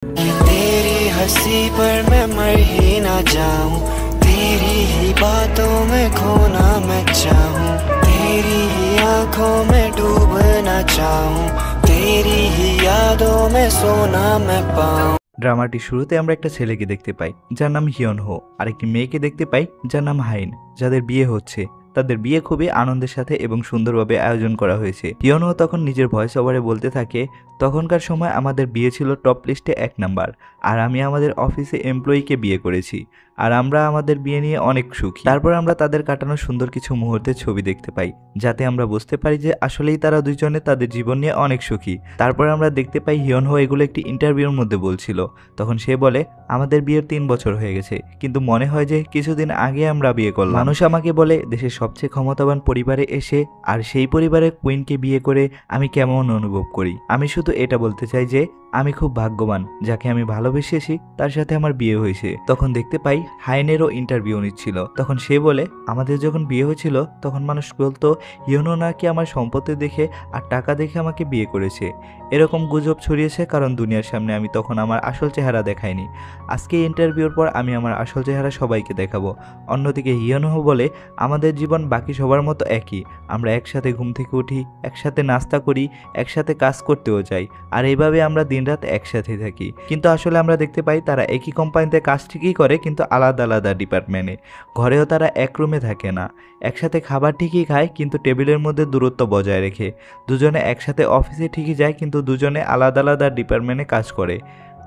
कि तेरी हंसी पर मैं मर ही ना जाऊं, तेरी ही बातों में खोना मैं चाहूं, तेरी ही आंखों में डूबना चाहूं, तेरी ही यादों में सोना मैं पाऊं। ড্রামাটির শুরুতে আমরা একটা ছেলেকে দেখতে পাই যার নাম হিয়ন হো, আর একটি মেয়েকে দেখতে পাই যার নাম হাইন, যাদের বিয়ে হচ্ছে। তাদের বিয়ে খুবই আনন্দের সাথে এবং সুন্দরভাবে আয়োজন করা হয়েছে। হিয়ন হো তখন নিজের ভয়েস ওভারে বলতে থাকে, তখনকার সময় আমাদের বিয়ে ছিল টপ লিস্টে 1 নাম্বার, আর আমি আমাদের অফিসে এমপ্লয়িকে বিয়ে করেছি, আর আমরা আমাদের বিয়ে নিয়ে অনেক সুখী। তারপর আমরা তাদের কাটানো সুন্দর কিছু মুহূর্তের ছবি দেখতে পাই, যাতে আমরা বুঝতে পারি যে আসলেই তারা দুইজনে তাদের জীবন নিয়ে অনেক সুখী। তারপর আমরা দেখতে পাই হিয়ন হো এগুলো একটি ইন্টারভিউর মধ্যে বলছিল। তখন সে বলে, আমাদের বিয়ের 3 বছর হয়ে গেছে, কিন্তু মনে হয় যে কিছুদিন আগে আমরা বিয়ে করলাম। মানুষ আমাকে বলে দেশের সবচেয়ে ক্ষমতাবান পরিবারে এসে আর সেই পরিবারের কুইনকে বিয়ে করে আমি কেমন অনুভব করি। আমি শুধু এটা বলতে চাই যে আমি খুব ভাগ্যবান, যাকে আমি ভালোবেসেছি তার সাথে আমার বিয়ে হয়েছে। তখন দেখতে পাই হাইনেরও ইন্টারভিউ নিচ্ছিল। তখন সে বলে, আমাদের যখন বিয়ে হয়েছিল তখন মানুষ বলতো হিয়নো নাকি আমার সম্পত্তি দেখে আর টাকা দেখে আমাকে বিয়ে করেছে। এরকম গুজব ছড়িয়েছে কারণ দুনিয়ার সামনে আমি তখন আমার আসল চেহারা দেখাইনি। আজকে ইন্টারভিউর পর আমি আমার আসল চেহারা সবাইকে দেখাবো। অন্যদিকে হিয়নো বলে, আমাদের জীবন বাকি সবার মতো একই, আমরা একসাথে ঘুম থেকে উঠি, একসাথে নাস্তা করি, একসাথে কাজ করতেও যাই, আর এইভাবে আমরা দিনরাত একসাথে থাকি। কিন্তু আসলে আমরা দেখতে পাই তারা একই কোম্পানিতে কাজ ঠিকই করে, কিন্তু আলাদা আলাদা ডিপার্টমেন্টে। ঘরেও তারা এক রুমে থাকে না, একসাথে খাবার ঠিকই খায় কিন্তু টেবিলের মধ্যে দূরত্ব বজায় রেখে। দুজনে একসাথে অফিসে ঠিকই যায় কিন্তু দুজনে আলাদা আলাদা ডিপার্টমেন্টে কাজ করে।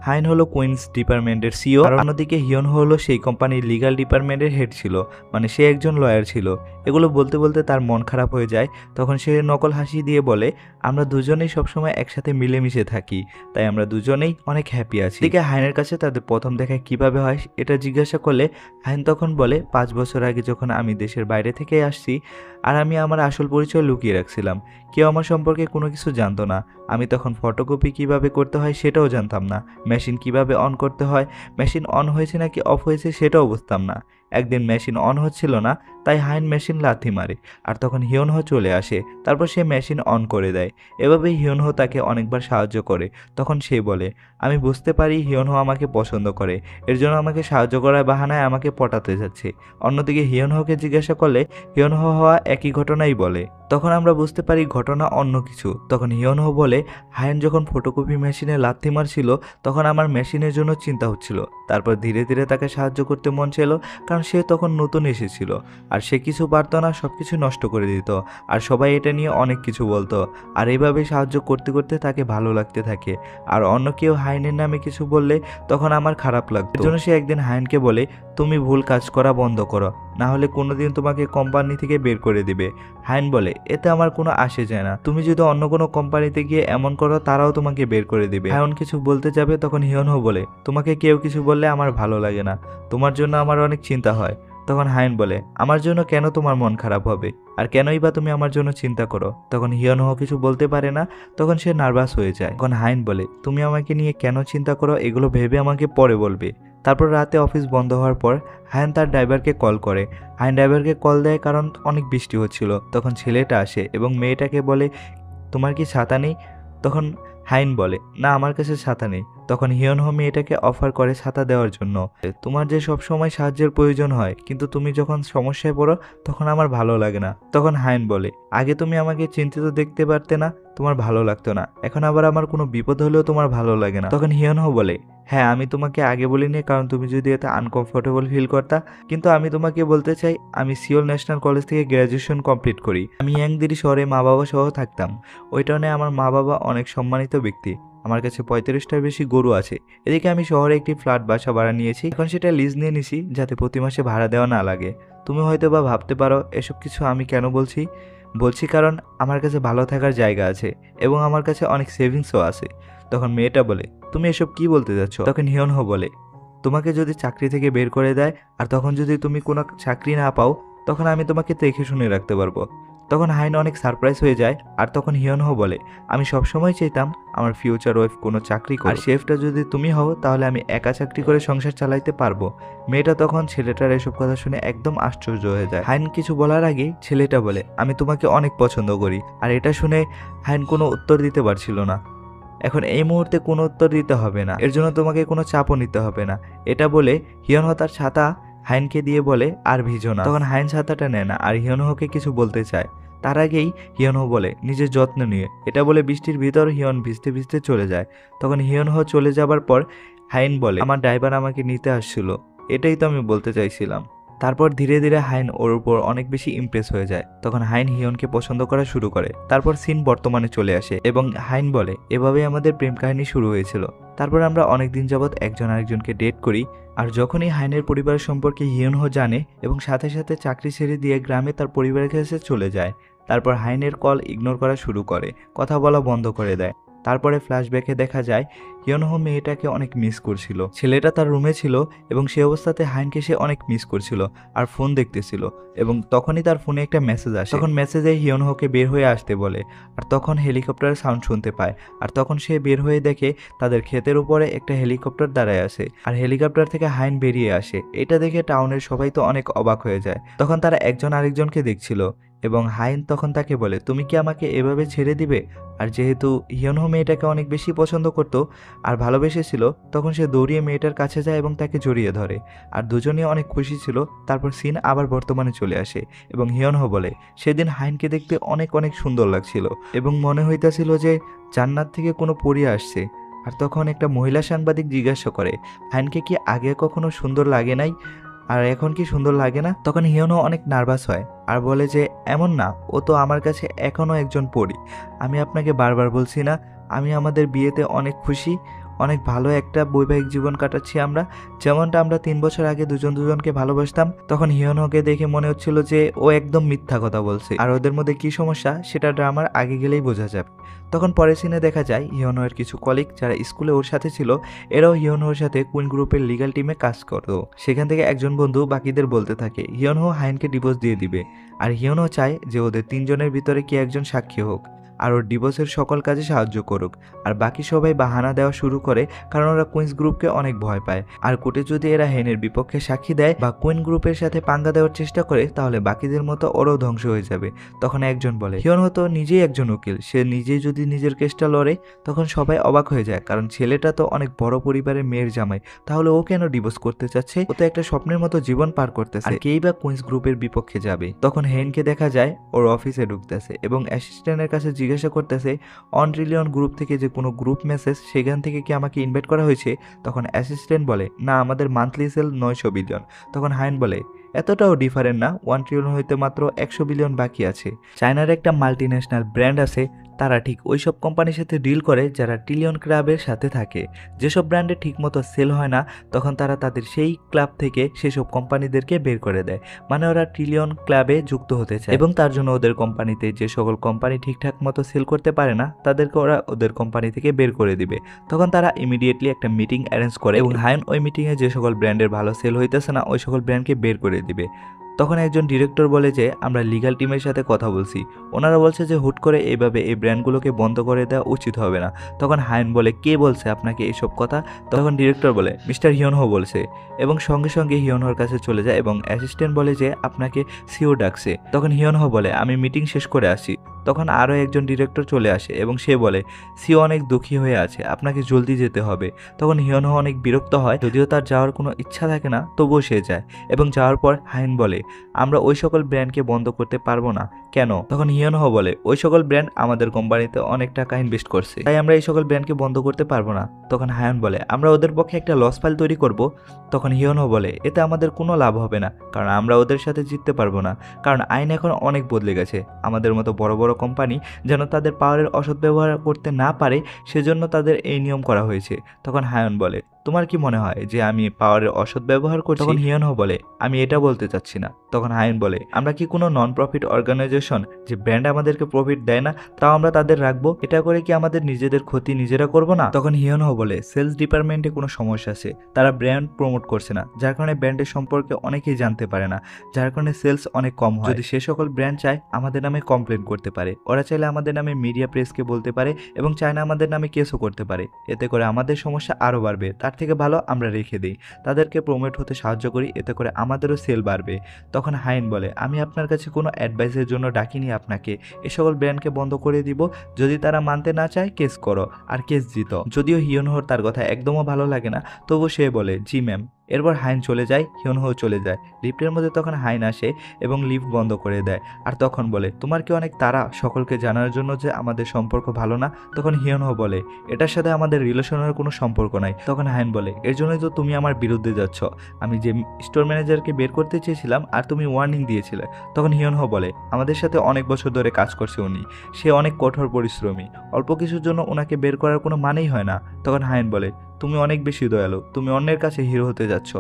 হাইন হলো কুইন্স ডিপার্টমেন্টের সিও, আর অন্যদিকে হিয়ন হলো সেই কোম্পানির লিগাল ডিপার্টমেন্টের হেড ছিল, মানে সে একজন লয়ার ছিল। এগুলো বলতে বলতে তার মন খারাপ হয়ে যায়। তখন সে নকল হাসি দিয়ে বলে, আমরা দুজনেই সবসময় একসাথে মিলেমিশে থাকি, তাই আমরা দুজনেই অনেক হ্যাপি আছি। এদিকে হাইনের কাছে তাদের প্রথম দেখা কিভাবে হয় এটা জিজ্ঞাসা করলে হাইন তখন বলে, 5 বছর আগে যখন আমি দেশের বাইরে থেকে আসছি আর আমি আমার আসল পরিচয় লুকিয়ে রাখছিলাম, কেউ আমার সম্পর্কে কোনো কিছু জানতো না। আমি তখন ফটোকপি কিভাবে করতে হয় সেটাও জানতাম না, মেশিন কিভাবে অন করতে হয়, মেশিন অন হয়েছে নাকি অফ হয়েছে সেটাও বুঝতাম না। একদিন মেশিন অন হচ্ছিল না, তাই হাইন মেশিন লাথি মারে, আর তখন হিয়নহো চলে আসে। তারপর সে মেশিন অন করে দেয়। এভাবেই হিয়নহো তাকে অনেকবার সাহায্য করে। তখন সে বলে, আমি বুঝতে পারি হিয়নহো আমাকে পছন্দ করে, এর জন্য আমাকে সাহায্য করার বাহানায় আমাকে পটাতে যাচ্ছে। অন্যদিকে হিয়নহোকে জিজ্ঞাসা করলে হিয়নহো হওয়া একই ঘটনাই বলে। তখন আমরা বুঝতে পারি ঘটনা অন্য কিছু। তখন হিয়নহো বলে, হাইন যখন ফটোকপি মেশিনে লাথি মারছিল তখন আমার মেশিনের জন্য চিন্তা হচ্ছিল। তারপর ধীরে ধীরে তাকে সাহায্য করতে মন ছিল, কারণ সে তখন নতুন এসেছিল আর সে কিছু পারতো না, সব কিছু নষ্ট করে দিত, আর সবাই এটা নিয়ে অনেক কিছু বলতো। আর এইভাবে সাহায্য করতে করতে তাকে ভালো লাগতে থাকে। আর অন্য কেউ হাইনের নামে কিছু বললে তখন আমার খারাপ লাগতো। এর জন্য সে একদিন হাইনকে বলে, তুমি ভুল কাজ করা বন্ধ করো, না হলে কোনোদিন তোমাকে কোম্পানি থেকে বের করে দিবে। হাইন বলে, এতে আমার কোনো আসে যায় না, তুমি যদি অন্য কোনো কোম্পানিতে গিয়ে এমন করো তারাও তোমাকে বের করে দিবে। হাইন কিছু বলতে যাবে তখন হিয়নহো বলে, তোমাকে কেউ কিছু বললে আমার ভালো লাগে না, তোমার জন্য আমার অনেক চিন্তা হয়। তখন হাইন বলে, আমার জন্য কেন তোমার মন খারাপ হবে, আর কেনই বা তুমি আমার জন্য চিন্তা করো। তখন হিয়নহো কিছু বলতে পারে না, তখন সে নার্ভাস হয়ে যায়। তখন হাইন বলে, তুমি আমাকে নিয়ে কেন চিন্তা করো এগুলো ভেবে আমাকে পরে বলবে। তারপর রাতে অফিস বন্ধ হওয়ার পর হাইন তার ড্রাইভারকে কল করে। হাইন ড্রাইভারকে কল দেয় কারণ অনেক বৃষ্টি হচ্ছিল। তখন ছেলেটা আসে এবং মেয়েটাকে বলে, তোমার কি ছাতা নেই? তখন হাইন বলে, না আমার কাছে ছাতা নেই। তখন হিয়নহো মেয়েটাকে অফার করে ছাতা দেওয়ার জন্য। তোমার যে সব সময় সাহায্যের প্রয়োজন হয়, কিন্তু তুমি যখন সমস্যায় পড়ো তখন আমার ভালো লাগে না। তখন হাইন বলে, আগে তুমি আমাকে চিন্তিত দেখতে পারতে না, তোমার ভালো লাগতো না, এখন আবার আমার কোনো বিপদ হলেও তোমার ভালো লাগে না। তখন হিয়নহো বলে, হ্যাঁ আমি তোমাকে আগে বলিনি কারণ তুমি যদি এতে আনকমফোর্টেবল ফিল করতা, কিন্তু আমি তোমাকে বলতে চাই আমি সিওল ন্যাশনাল কলেজ থেকে গ্র্যাজুয়েশন কমপ্লিট করি। আমি ইয়াংদিরি শহরে মা বাবা সহ থাকতাম। ওই টাউনে আমার মা বাবা অনেক সম্মানিত ব্যক্তি। আমার কাছে 35টার বেশি গরু আছে। এদিকে আমি শহরে একটি ফ্ল্যাট বাসা ভাড়া নিয়েছি, এখন সেটা লিজ নিয়ে নিছি যাতে প্রতি মাসে ভাড়া দেওয়া না লাগে। তুমি হয়তো বা ভাবতে পারো এসব কিছু আমি কেন বলছি কারণ আমার কাছে ভালো থাকার জায়গা আছে এবং আমার কাছে অনেক সেভিংসও আছে। তখন মেয়েটা বলে, তুমি এসব কি বলতে যাচ্ছ? তখন হিয়নহো বলে, তোমাকে যদি চাকরি থেকে বের করে দেয় আর তখন যদি তুমি কোনো চাকরি না পাও তখন আমি তোমাকে দেখে শুনে রাখতে পারবো। তখন হাইন অনেক সারপ্রাইজ হয়ে যায়। আর তখন হিয়নহো বলে, আমি সবসময় চাইতাম আমার ফিউচার ওয়াইফ কোনো চাকরি করে, আর শেফটা যদি তুমি হও তাহলে আমি একা চাকরি করে সংসার চালাইতে পারবো। মেয়েটা তখন ছেলেটার এসব কথা শুনে একদম আশ্চর্য হয়ে যায়। হাইন কিছু বলার আগে ছেলেটা বলে, আমি তোমাকে অনেক পছন্দ করি। আর এটা শুনে হাইন কোনো উত্তর দিতে পারছিল না। এখন এই মুহূর্তে কোনো উত্তর দিতে হবে না, এর জন্য তোমাকে কোনো চাপও নিতে হবে না। এটা বলে হিয়নহো তার ছাতা হাইনকে দিয়ে বলে আর ভিজো না। তখন হাইন ছাতাটা নেয় না আর হিয়নহোকে কিছু বলতে চায়, তার আগেই হিয়নহো বলে নিজের যত্ন নিয়ে। এটা বলে বৃষ্টির ভিতর হিয়ন ভিজতে ভিজতে চলে যায়। তখন হিয়নহো চলে যাবার পর হাইন বলে আমার ড্রাইভার আমাকে নিতে আসছিল, এটাই তো আমি বলতে চাইছিলাম। তারপর ধীরে ধীরে হাইন ওর উপর অনেক বেশি ইমপ্রেস হয়ে যায়। তখন হাইন হিয়নকে পছন্দ করা শুরু করে। তারপর সিন বর্তমানে চলে আসে এবং হাইন বলে এভাবেই আমাদের প্রেম কাহিনী শুরু হয়েছিল। তারপর আমরা অনেকদিন যাবৎ একজন আরেকজনকে ডেট করি। আর যখনই হাইনের পরিবার সম্পর্কে হিয়নহো জানে এবং সাথে সাথে চাকরি ছেড়ে দিয়ে গ্রামে তার পরিবারের কাছে চলে যায়। তারপর হাইনের কল ইগনোর করা শুরু করে, কথা বলা বন্ধ করে দেয়। তারপরে ফ্ল্যাশব্যাকে দেখা যায় হিয়নহো মেয়েটাকে অনেক মিস করছিল। ছেলেটা তার রুমে ছিল এবং সে অবস্থাতে হাইনকে সে অনেক মিস করছিল আর ফোন দেখতেছিল। এবং তখনই তার ফোনে একটা মেসেজ আসে। তখন মেসেজে হিয়নহোকে বের হয়ে আসতে বলে। আর তখন হেলিকপ্টারের সাউন্ড শুনতে পায়। আর তখন সে বের হয়ে দেখে তাদের ক্ষেতের উপরে একটা হেলিকপ্টার দাঁড়ায় আছে আর হেলিকপ্টার থেকে হাইন বেরিয়ে আসে। এটা দেখে টাউনের সবাই তো অনেক অবাক হয়ে যায়। তখন তারা একজন আরেকজনকে দেখছিল এবং হাইন তখন তাকে বলে তুমি কি আমাকে এভাবে ছেড়ে দিবে। আর যেহেতু হিয়নহো মেয়েটাকে অনেক বেশি পছন্দ করতো আর ভালোবেসেছিল, তখন সে দৌড়িয়ে মেয়েটার কাছে যায় এবং তাকে জড়িয়ে ধরে। আর দুজনেই অনেক খুশি ছিল। তারপর সিন আবার বর্তমানে চলে আসে এবং হিয়নহো বলে সেদিন হাইনকে দেখতে অনেক অনেক সুন্দর লাগছিল এবং মনে হইতাছিল যে জান্নাত থেকে কোনো পরী আসছে। আর তখন একটা মহিলা সাংবাদিক জিজ্ঞাসা করে হাইনকে কি আগে কখনো সুন্দর লাগে নাই আর এখন কি সুন্দর লাগে না। তখন হিয়নহো অনেক নার্ভাস হয় আর বলে যে এমন না, ও তো আমার কাছে এখনও একজন পরী। আমি আপনাকে বারবার বলছি না আমি আমাদের বিয়েতে অনেক খুশি, অনেক ভালো একটা বৈবাহিক জীবন কাটাচ্ছি আমরা, যেমনটা আমরা 3 বছর আগে দুজন দুজনকে ভালোবাসতাম। তখন হিয়নহোকে দেখে মনে হচ্ছিল যে ও একদম মিথ্যা কথা বলছে আর ওদের মধ্যে কি সমস্যা সেটা ড্রামার আগে গেলেই বোঝা যাবে। তখন পরের সিনে দেখা যায় হিয়নহোর কিছু কলিগ যারা স্কুলে ওর সাথে ছিল, এরাও হিয়নহোর সাথে কুইন গ্রুপের লিগ্যাল টিমে কাজ করতো। সেখান থেকে একজন বন্ধু বাকিদের বলতে থাকে হিয়নহো হাইনকে ডিভোর্স দিয়ে দিবে। আর হিয়নহো চায় যে ওদের 3 জনের ভিতরে কে একজন সাক্ষী হোক আর ওর ডিভোর্সের সকল কাজে সাহায্য করুক। আর বাকি সবাই বাহানা দেওয়া শুরু করে কারণ ওরা কুইন্স গ্রুপকে অনেক ভয় পায়। আর কোর্টে যদি এরা হেনের বিপক্ষে সাক্ষী দেয় বা কুইন গ্রুপের সাথে পাঙ্গা দেওয়ার চেষ্টা করে তাহলে বাকিদের মতো ওরাও ধ্বংস হয়ে যাবে। তখন একজন বলে হিয়নহো তো নিজেই একজন উকিল, সে নিজেই যদি নিজের কেসটা লড়ে। তখন সবাই অবাক হয়ে যায় কারণ ছেলেটা তো অনেক বড় পরিবারের মেয়ের জামাই, তাহলে ও কেন ডিভোর্স করতে চাচ্ছে? ও তো একটা স্বপ্নের মতো জীবন পার করতেছে, আর কেই বা কুইন্স গ্রুপের বিপক্ষে যাবে। তখন হেনকে দেখা যায় ওর অফিসে ঢুকতেছে এবং অ্যাসিস্ট্যান্টের কাছে জিজ্ঞাসা করতেছে অন ট্রিলিয়ন গ্রুপ থেকে যে কোনো গ্রুপ মেসেজ সেখান থেকে কি আমাকে ইনভাইট করা হয়েছে। তখন অ্যাসিস্ট্যান্ট বলে না, আমাদের মান্থলি সেল 900 বিলিয়ন। তখন হাইন বলে এতটাও ডিফারেন্ট না, 1 ট্রিলিয়ন হইতে মাত্র 100 বিলিয়ন বাকি আছে। চায়নার একটা মাল্টিন্যাশনাল ব্র্যান্ড আছে, তারা ঠিক ওইসব কোম্পানির সাথে ডিল করে যারা ট্রিলিয়ন ক্লাবের সাথে থাকে। যেসব ব্র্যান্ডে ঠিকমতো সেল হয় না তখন তারা তাদের সেই ক্লাব থেকে সেসব কোম্পানিদেরকে বের করে দেয়, মানে ওরা ট্রিলিয়ন ক্লাবে যুক্ত হতে চায় এবং তার জন্য ওদের কোম্পানিতে যে সকল কোম্পানি ঠিকঠাক মতো সেল করতে পারে না তাদেরকে ওরা ওদের কোম্পানি থেকে বের করে দিবে। তখন তারা ইমিডিয়েটলি একটা মিটিং অ্যারেঞ্জ করে এবং হাইন ওই মিটিংয়ে যে সকল ব্র্যান্ডের ভালো সেল হইতেছে না ওই সকল ব্র্যান্ডকে বের করে দিবে। তখন একজন ডিরেক্টর বলে যে আমরা লিগ্যাল টিমের সাথে কথা বলছি, ওনারা বলছে যে হুট করে এইভাবে এই ব্র্যান্ডগুলোকে বন্ধ করে দেওয়া উচিত হবে না। তখন হাইন বলে কে বলছে আপনাকে এইসব কথা? তখন ডিরেক্টর বলে মিস্টার হিয়নহো বলছে এবং সঙ্গে সঙ্গে হিয়নহোর কাছে চলে যায় এবং অ্যাসিস্ট্যান্ট বলে যে আপনাকে সিও ডাকছে। তখন হিয়নহো বলে আমি মিটিং শেষ করে আসি। তখন আরও একজন ডিরেক্টর চলে আসে এবং সে বলে সিও অনেক দুঃখী হয়ে আছে, আপনাকে জলদি যেতে হবে। তখন হিয়নহো অনেক বিরক্ত হয়, যদিও তার যাওয়ার কোনো ইচ্ছা থাকে না তবুও সে যায় এবং যাওয়ার পর হাইন বলে আমরা ওই সকল ব্র্যান্ডকে বন্ধ করতে পারবো না, কেন? তখন হিয়নহো বলে ওই সকল ব্র্যান্ড আমাদের কোম্পানিতে অনেক টাকা ইনভেস্ট করছে, তাই আমরা এই সকল ব্র্যান্ডকে বন্ধ করতে পারবো না। তখন হায়ন বলে আমরা ওদের পক্ষে একটা লস ফাইল তৈরি করব। তখন হিয়নহো বলে এতে আমাদের কোনো লাভ হবে না, কারণ আমরা ওদের সাথে জিততে পারবো না, কারণ আইন এখন অনেক বদলে গেছে। আমাদের মতো বড় বড় কোম্পানি যেন তাদের পাওয়ারের অসৎ ব্যবহার করতে না পারে সেজন্য তাদের এই নিয়ম করা হয়েছে। তখন হায়ন বলে তোমার কি মনে হয় যে আমি পাওয়ারের অসৎ ব্যবহার করছি? তখন হিয়নহো বলে আমি এটা বলতে চাচ্ছি না। তখন হায়ন বলে আমরা কি কোনো নন প্রফিট অর্গানাইজেশন যে ব্র্যান্ড আমাদেরকে প্রফিট দেয় না তাও আমরা তাদের রাখবো? এটা করে কি আমাদের নিজেদের ক্ষতি নিজেরা করব না? তখন হিয়নহো বলে সেলস ডিপার্টমেন্টে কোনো সমস্যা আছে, তারা ব্র্যান্ড প্রমোট করছে না, যার কারণে ব্র্যান্ডের সম্পর্কে অনেকেই জানতে পারে না, যার কারণে সেলস অনেক কম হয়। যদি সে সকল ব্র্যান্ড চায় আমাদের নামে কমপ্লেন করতে পারে, ওরা চাইলে আমাদের নামে মিডিয়া প্রেসকে বলতে পারে এবং চায় না আমাদের নামে কেসও করতে পারে, এতে করে আমাদের সমস্যা আরও বাড়বে। তার তার থেকে ভালো আমরা রেখে দিই, তাদেরকে প্রমোট হতে সাহায্য করি, এতে করে আমাদেরও সেল বাড়বে। তখন হাইন বলে, আমি আপনার কাছে কোনো অ্যাডভাইসের জন্য ডাকিনি আপনাকে, এ সকল ব্র্যান্ডকে বন্ধ করে দিব, যদি তারা মানতে না চায় কেস করো, আর কেস জিতো। যদিও হিয়নহোর তার কথা একদমও ভালো লাগে না, তবু সে বলে জি ম্যাম। এরপর হাইন চলে যায়, হিয়নহো চলে যায়। লিফটের মধ্যে তখন হাইন আসে এবং লিফট বন্ধ করে দেয়, আর তখন বলে তোমার কি অনেক তাড়া সকলকে জানার জন্য যে আমাদের সম্পর্ক ভালো না? তখন হিয়নহো বলে এটার সাথে আমাদের রিলেশনের কোনো সম্পর্ক নাই। তখন হাইন বলে এর জন্যই তো তুমি আমার বিরুদ্ধে যাচ্ছ, আমি যে স্টোর ম্যানেজারকে বের করতে চেয়েছিলাম আর তুমি ওয়ার্নিং দিয়েছিলে। তখন হিয়নহো বলে আমাদের সাথে অনেক বছর ধরে কাজ করছে উনি, সে অনেক কঠোর পরিশ্রমী, অল্প কিছুর জন্য ওনাকে বের করার কোনো মানেই হয় না। তখন হাইন বলে তুমি অনেক বেশি দয়ালু, তুমি অন্যের কাছে হিরো হতে যাচ্ছ,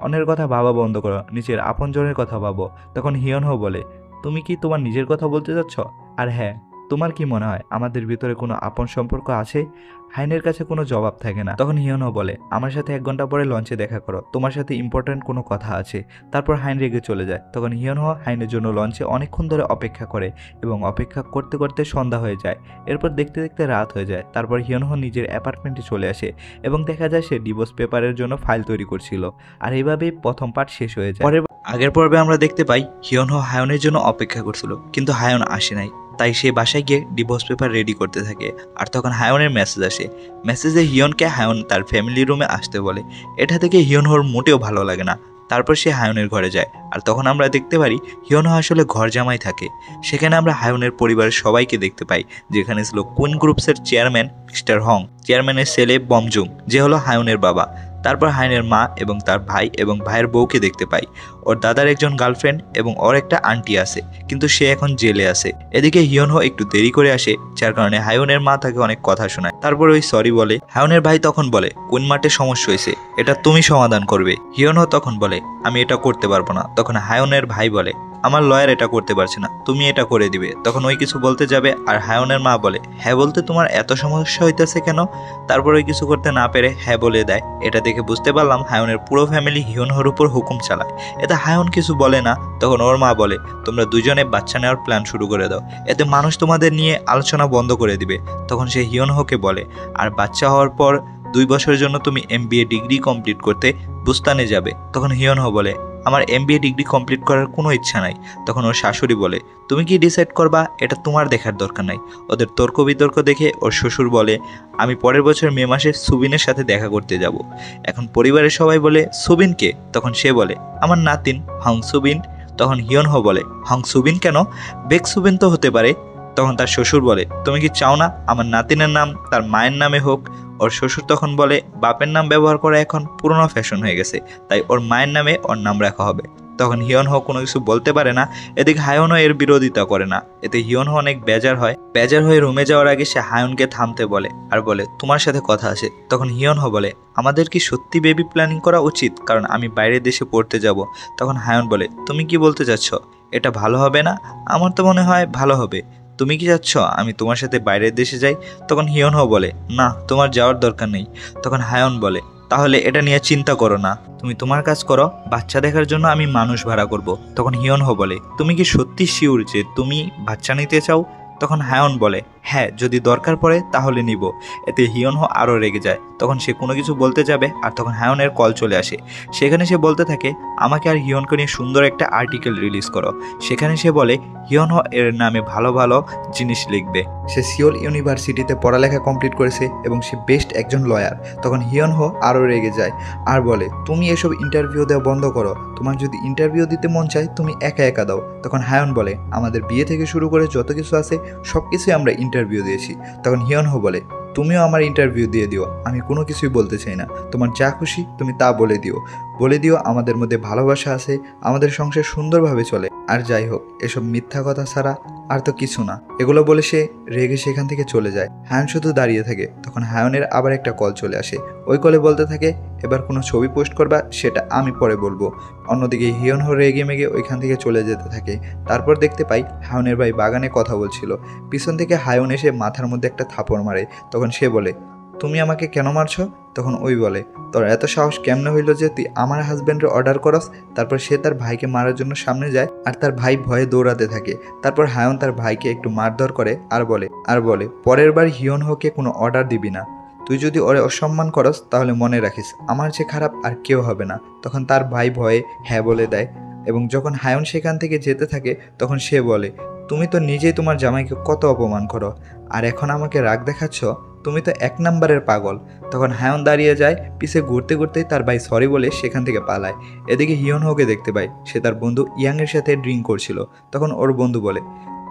অন্যের কথা ভাবা বন্ধ করো, নিজের আপনজনের কথা ভাবো। তখন হিয়নহো বলে তুমি কি তোমার নিজের কথা বলতে যাচ্ছ? আর হ্যাঁ, তোমার কি মনে হয় আমাদের ভিতরে কোনো আপন সম্পর্ক আছে? হাইনের কাছে কোনো জবাব থাকে না। তখন হিয়নহো বলে আমার সাথে 1 ঘন্টা পরে লঞ্চে দেখা করো, তোমার সাথে ইম্পর্ট্যান্ট কোনো কথা আছে। তারপর হাইন রেগে চলে যায়। তখন হিয়নহো হাইনের জন্য লঞ্চে অনেকক্ষণ ধরে অপেক্ষা করে এবং অপেক্ষা করতে করতে সন্ধ্যা হয়ে যায়। এরপর দেখতে দেখতে রাত হয়ে যায়। তারপর হিয়নহো নিজের অ্যাপার্টমেন্টে চলে আসে এবং দেখা যায় সে ডিভোর্স পেপারের জন্য ফাইল তৈরি করছিল। আর এইভাবেই প্রথম পার্ট শেষ হয়ে যায়। আগের পর্বে আমরা দেখতে পাই হিয়নহো হায়নের জন্য অপেক্ষা করছিল, কিন্তু হায়ন আসে নাই। তাই সে বাসায় গিয়ে ডিভোর্স পেপার রেডি করতে থাকে। আর তখন হায়নের মেসেজ আসে। মেসেজে হিয়নকে হায়ন তার ফ্যামিলি রুমে আসতে বলে। এটা থেকে হিয়নহোর মোটেও ভালো লাগে না। তারপর সে হায়নের ঘরে যায়। আর তখন আমরা দেখতে পারি হিয়নহো আসলে ঘর জামাই থাকে। সেখানে আমরা হায়নের পরিবারের সবাইকে দেখতে পাই, যেখানে ছিল কুইন গ্রুপসের চেয়ারম্যান মিস্টার হং, চেয়ারম্যানের ছেলে বমজুং যে হলো হায়নের বাবা। তারপর হায়নের মা এবং তার ভাই এবং ভাইয়ের বউকে দেখতে পাই। ওর দাদার একজন গার্লফ্রেন্ড এবং ওর একটা আন্টি আছে, কিন্তু সে এখন জেলে আছে। এদিকে হিয়নহো একটু দেরি করে আসে, যার কারণে হায়নের মা তাকে অনেক কথা শোনায়। তারপর ওই সরি বলে। হায়নের ভাই তখন বলে কুইন মার্টে সমস্যা হয়েছে, এটা তুমি সমাধান করবে। হিয়নহো তখন বলে আমি এটা করতে পারবো না। তখন হায়নের ভাই বলে আমার লয়ার এটা করতে পারছে না, তুমি এটা করে দিবে। তখন ওই কিছু বলতে যাবে, আর হায়নের মা বলে হ্যাঁ বলতে তোমার এত সমস্যা হইতেছে কেন? তারপর ওই কিছু করতে না পেরে হ্যাঁ বলে দেয়। এটা দেখে বুঝতে পারলাম হায়নের পুরো ফ্যামিলি হিয়নহোর উপর হুকুম চালায়। এতে হায়ন কিছু বলে না। তখন ওর মা বলে তোমরা দুজনে বাচ্চা নেওয়ার প্ল্যান শুরু করে দাও, এতে মানুষ তোমাদের নিয়ে আলোচনা বন্ধ করে দিবে। তখন সে হিয়নহোকে বলে আর বাচ্চা হওয়ার পর 2 বছরের জন্য তুমি MBA ডিগ্রি কমপ্লিট করতে বুস্তানে যাবে। তখন হিয়নহো বলে আমার MBA ডিগ্রি কমপ্লিট করার কোনো ইচ্ছা নাই। তখন ওর শাশুড়ি বলে তুমি কি ডিসাইড করবা এটা তোমার দেখার দরকার নাই। ওদের তর্ক বিতর্ক দেখে ওর শ্বশুর বলে আমি পরের বছর মে মাসে সুবিনের সাথে দেখা করতে যাব। এখন পরিবারের সবাই বলে সুবিনকে? তখন সে বলে আমার নাতিন হং সুবিন। তখন হিয়নহো বলে হং সুবিন কেন? বেক সুবিন তো হতে পারে। তখন তার শ্বশুর বলে তুমি কি চাও না আমার নাতিনের নাম তার মায়ের নামে হোক? ওর শ্বশুর তখন বলে বাপের নাম ব্যবহার করা এখন পুরনো ফ্যাশন হয়ে গেছে, তাই ওর মায়ের নামে ওর নাম রাখা হবে। তখন হিয়নহো কোনো কিছু বলতে পারে না। এদিকে হায়নও এর বিরোধিতা করে না। এতে হিয়নহো অনেক বেজার হয়। বেজার হয়ে রুমে যাওয়ার আগে সে হায়নকে থামতে বলে আর বলে তোমার সাথে কথা আছে। তখন হিয়নহো বলে আমাদের কি সত্যি বেবি প্ল্যানিং করা উচিত, কারণ আমি বাইরের দেশে পড়তে যাব। তখন হায়ন বলে তুমি কি বলতে চাচ্ছ? এটা ভালো হবে না? আমার তো মনে হয় ভালো হবে। তুমি কি চাচ্ছ আমি তোমার সাথে বাইরের দেশে যাই? তখন হিয়নহো বলে না, তোমার যাওয়ার দরকার নেই। তখন হায়ন বলে তাহলে এটা নিয়ে চিন্তা করো না, তুমি তোমার কাজ করো, বাচ্চা দেখার জন্য আমি মানুষ ভাড়া করব। তখন হিয়নহো বলে তুমি কি সত্যি শিওর যে তুমি বাচ্চা নিতে চাও? তখন হায়ন বলে হ্যাঁ, যদি দরকার পড়ে তাহলে নিব। এতে হিয়নহো আরও রেগে যায়। তখন সে কোনো কিছু বলতে যাবে, আর তখন হায়নের কল চলে আসে। সেখানে সে বলতে থাকে আমাকে আর হিয়নকে নিয়ে সুন্দর একটা আর্টিকেল রিলিজ করো। সেখানে সে বলে হিয়নহো এর নামে ভালো ভালো জিনিস লিখবে। সে সিওল ইউনিভার্সিটিতে পড়ালেখা কমপ্লিট করেছে এবং সে বেস্ট একজন লয়ার। তখন হিয়নহো আরও রেগে যায় আর বলে তুমি এসব ইন্টারভিউ দেওয়া বন্ধ করো, তোমার যদি ইন্টারভিউ দিতে মন চায় তুমি একা একা দাও। তখন হায়ন বলে আমাদের বিয়ে থেকে শুরু করে যত কিছু আছে সব কিছুই আমরা ইন্টারভিউ দিয়েছি। তখন হিয়নহো বলে তুমিও আমার ইন্টারভিউ দিয়ে দিও, আমি কোনো কিছুই বলতে চাই না, তোমার যা খুশি তুমি তা বলে দিও আমাদের মধ্যে ভালোবাসা আছে, আমাদের সংসার সুন্দরভাবে চলে। আর যাই হোক, এসব মিথ্যা কথা ছাড়া আর তো কিছু না। এগুলো বলে সে রেগে সেখান থেকে চলে যায়। হায়ন শুধু দাঁড়িয়ে থাকে। তখন হায়নের আবার একটা কল চলে আসে। ওই কলে বলতে থাকে এবার কোনো ছবি পোস্ট করবা সেটা আমি পরে বলবো। অন্যদিকে হিয়নহো রেগে মেগে ওইখান থেকে চলে যেতে থাকে। তারপর দেখতে পাই হায়নের ভাই বাগানে কথা বলছিল। পিছন থেকে হায়ন এসে মাথার মধ্যে একটা থাপড় মারে। তখন সে বলে তুমি আমাকে কেন মারছো? তখন ওই বলে তোর এত সাহস কেমনে হইল যে তুই আমার হাজব্যান্ডের অর্ডার করস? তারপর সে তার ভাইকে মারার জন্য সামনে যায় আর তার ভাই ভয়ে দৌড়াতে থাকে। তারপর হায়ন তার ভাইকে একটু মারধর করে আর বলে পরের বার হিয়নহোকে কোনো অর্ডার দিবি না। তুই যদি ওরে অসম্মান করস তাহলে মনে রাখিস আমার যে খারাপ আর কেউ হবে না। তখন তার ভাই ভয়ে হ্যাঁ বলে দেয় এবং যখন হায়ন সেখান থেকে যেতে থাকে তখন সে বলে, তুমি তো নিজেই তোমার জামাইকে কত অপমান করো, আর এখন আমাকে রাগ দেখাচ্ছ, তুমি তো 1 নম্বরের পাগল। তখন হায়ন দাঁড়িয়ে যায়, পিছে ঘুরতে ঘুরতেই তার ভাই সরি বলে সেখান থেকে পালায়। এদিকে হিয়নহোকে দেখতে পায় সে তার বন্ধু ইয়াংয়ের সাথে ড্রিঙ্ক করছিল। তখন ওর বন্ধু বলে,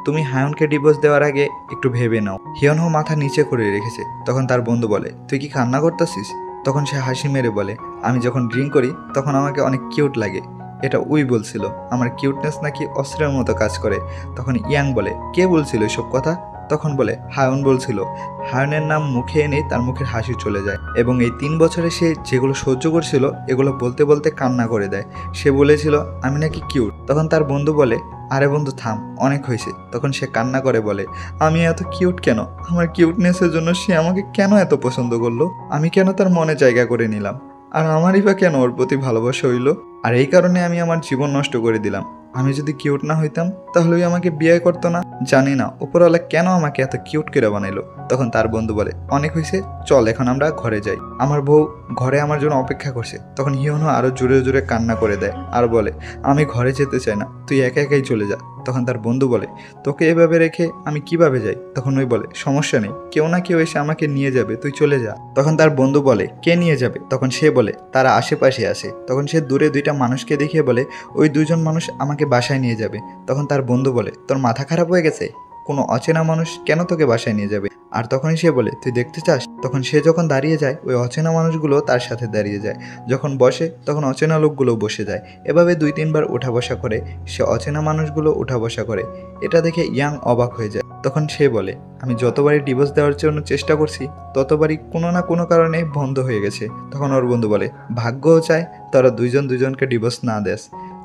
তুমি হায়নকে ডিভোর্স দেওয়ার আগে একটু ভেবে নাও। হিয়নহো মাথা নিচে করে রেখেছে। তখন তার বন্ধু বলে, তুই কি কান্না করতেছিস? তখন সে হাসি মেরে বলে, আমি যখন ড্রিঙ্ক করি তখন আমাকে অনেক কিউট লাগে। এটা উই বলছিল আমার কিউটনেস নাকি অস্ত্রের মতো কাজ করে। তখন ইয়াং বলে, কে বলছিল এসব কথা? তখন বলে, হায়ন বলছিল। হায়নের নাম মুখে এনেই তার মুখের হাসি চলে যায় এবং এই 3 বছরে সে যেগুলো সহ্য করছিল এগুলো বলতে বলতে কান্না করে দেয়। সে বলেছিল আমি নাকি কিউট। তখন তার বন্ধু বলে, আরে বন্ধু থাম, অনেক হয়েছে। তখন সে কান্না করে বলে, আমি এত কিউট কেন? আমার কিউটনেসের জন্য সে আমাকে কেন এত পছন্দ করলো? আমি কেন তার মনে জায়গা করে নিলাম? আর আমারই বা কেন ওর প্রতি ভালোবাসা হইল? আর এই কারণে আমি আমার জীবন নষ্ট করে দিলাম। আমি যদি কিউট না হইতাম তাহলে ওই আমাকে বিয়ে করতো না। জানি না উপরওয়ালা কেন আমাকে এত কিউট করে বানাইলো। তখন তার বন্ধু বলে, অনেক হয়েছে, চল এখন আমরা ঘরে যাই, আমার বউ ঘরে আমার জন্য অপেক্ষা করছে। তখন হিয়নহো আরো জোরে জোরে কান্না করে দেয় আর বলে, আমি ঘরে যেতে চাই না, তুই একা একাই চলে যা। তখন তার বন্ধু বলে, তোকে এভাবে রেখে আমি কিভাবে যাই? তখন ওই বলে, সমস্যা নেই, কেউ না কেউ এসে আমাকে নিয়ে যাবে, তুই চলে যা। তখন তার বন্ধু বলে, কে নিয়ে যাবে? তখন সে বলে, তারা আশেপাশে আসে। তখন সে দূরে 2টা মানুষকে দেখিয়ে বলে, ওই 2জন মানুষ আমাকে বাসায় নিয়ে যাবে। তখন তার বন্ধু বলে, তোর মাথা খারাপ হয়ে গেছে? কোনো অচেনা মানুষ কেন তোকে বাসায় নিয়ে যাবে? আর তখনই সে বলে, তুই দেখতে চাস? তখন সে যখন দাঁড়িয়ে যায় ওই অচেনা মানুষগুলো তার সাথে দাঁড়িয়ে যায়। যখন বসে তখন অচেনা লোকগুলো বসে যায়। এভাবে 2-3 বার উঠা বসা করে সে অচেনা মানুষগুলো উঠা বসা করে। এটা দেখে ইয়াং অবাক হয়ে যায়। তখন সে বলে, আমি যতবারই ডিভোর্স দেওয়ার জন্য চেষ্টা করছি ততবারই কোনো না কোনো কারণে বন্ধ হয়ে গেছে। তখন ওর বন্ধু বলে, ভাগ্যও চায় তোরা 2জন 2জনকে ডিভোর্স না দেস।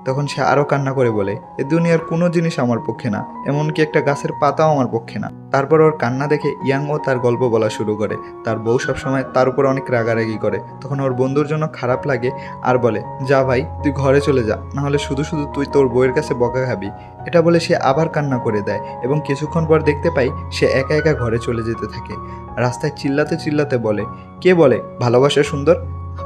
তখন সে আরও কান্না করে বলে, এ দুনিয়ার কোনো জিনিস আমার পক্ষে না, এমনকি একটা গাছের পাতাও আমার পক্ষে না। তারপর ওর কান্না দেখে ইয়াংও তার গল্প বলা শুরু করে। তার বউ সবসময় তার উপর অনেক রাগারাগি করে। তখন ওর বন্ধুর জন্য খারাপ লাগে আর বলে, যা ভাই তুই ঘরে চলে যা, নাহলে শুধু শুধু তুই তোর বউয়ের কাছে বকা খাবি। এটা বলে সে আবার কান্না করে দেয় এবং কিছুক্ষণ পর দেখতে পাই সে একা একা ঘরে চলে যেতে থাকে। রাস্তায় চিল্লাতে চিল্লাতে বলে, কে বলে ভালোবাসা সুন্দর?